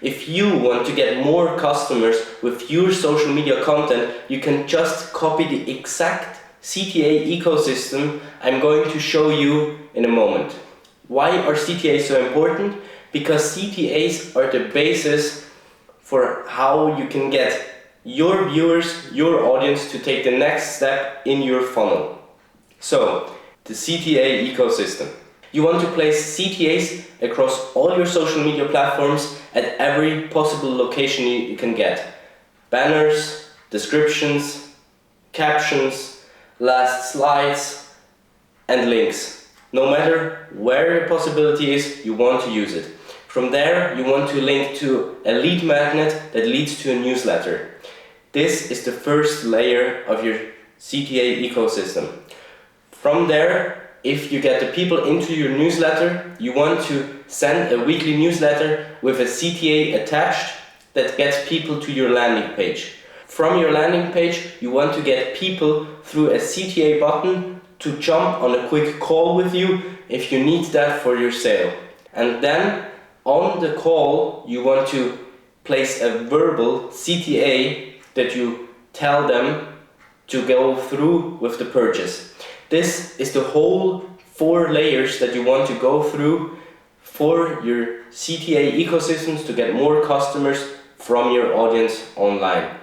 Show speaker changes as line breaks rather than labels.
If you want to get more customers with your social media content, you can just copy the exact CTA ecosystem I'm going to show you in a moment. Why are CTAs so important? Because CTAs are the basis for how you can get your viewers, your audience to take the next step in your funnel. So, the CTA ecosystem. You want to place CTAs across all your social media platforms at every possible location you can get. Banners, descriptions, captions, last slides, and links. No matter where the possibility is, you want to use it. From there, you want to link to a lead magnet that leads to a newsletter. This is the first layer of your CTA ecosystem. From there, if you get the people into your newsletter, you want to send a weekly newsletter with a CTA attached that gets people to your landing page. From your landing page, you want to get people through a CTA button to jump on a quick call with you if you need that for your sale. And then on the call, you want to place a verbal CTA that you tell them to go through with the purchase. This is the whole 4 layers that you want to go through for your CTA ecosystems to get more customers from your audience online.